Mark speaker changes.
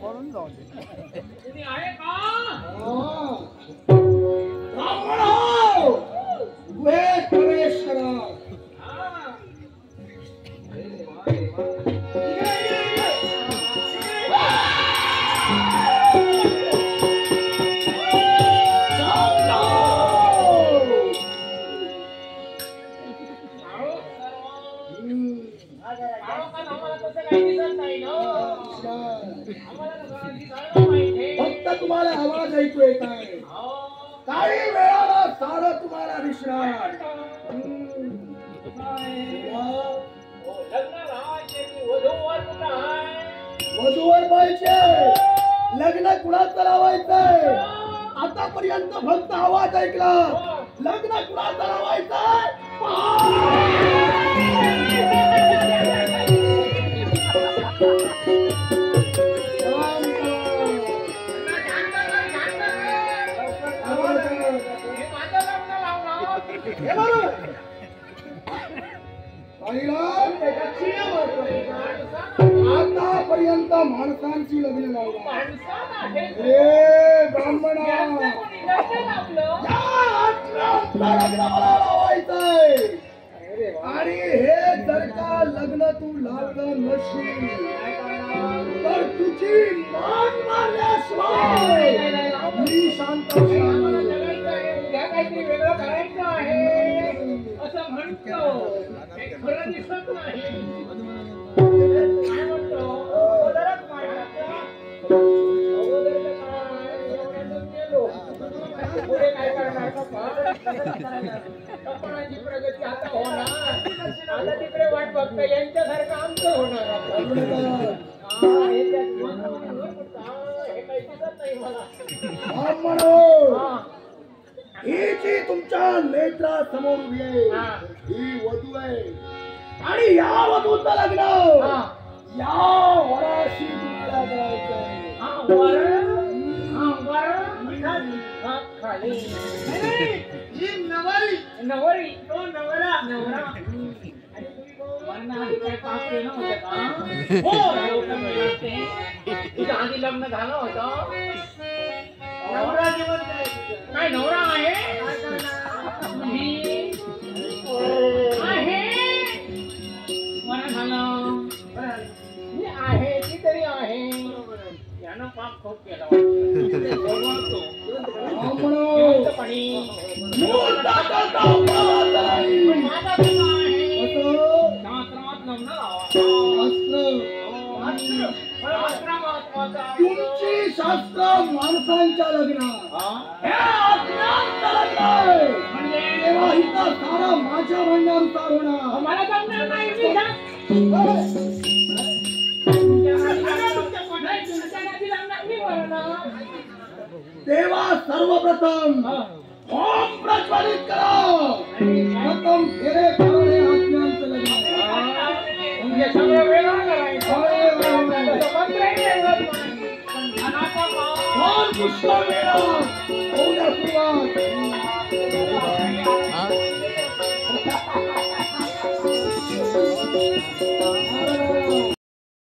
Speaker 1: म्हणून जाऊ दे.
Speaker 2: तुम्ही आहे का?
Speaker 3: ब्राह्मण वे प्रवेश करा. फक्त तुम्हाला आवाज ऐकू येत आहे. काही वेळाला सारं तुम्हाला दिसणार. वधूवर पाहिजे. लग्न कुणाचं लावायचंय? आतापर्यंत फक्त आवाज ऐकला. लग्न कुणाचं लावायचंय? आतापर्यंत माणसांची लग्न लावली. ब्राह्मण लग्न मला लावायचंय. आणि हे जर का लग्न तू लावलं नशील तर तुझी मान मारल्याशिवाय मी शांत
Speaker 2: काहीतरी वेगळं करायचं आहे असं म्हणतो. खरं दिसत नाही. काय म्हणतो? पुढे काय करणार? कपडाची प्रगती आता होणार. आता तिकडे वाट बघता यांच्यासारखं आमचं होणार. हे काही दिसत नाही मला.
Speaker 3: ही जी तुमच्या नेत्रा समोर उभी आहे ही वधू आहे. आणि या वधूचं लग्न या वराशी तुम्हाला करायचंय.
Speaker 2: नवरी तो नवरा नवरा. तुझं आधी लग्न झालं होतं. नवरा काय नवरा आहे? मला झालं आहे ती तरी आहे. यानं पाप खूप केला. पाणी
Speaker 3: तुमची शास्त्र माणसांच्या लग्नात तेव्हा इथं सारा माझ्या म्हणण्यानुसार होणार.
Speaker 2: मला जमणार नाही.
Speaker 3: तेव्हा सर्वप्रथम होम प्रज्वलित करा. प्रथम फेरे करणे आज्ञांचं लग्न.
Speaker 2: सगळं वेगळं करायचं.
Speaker 3: पुष्कळ वेळा होऊया सुरुवात.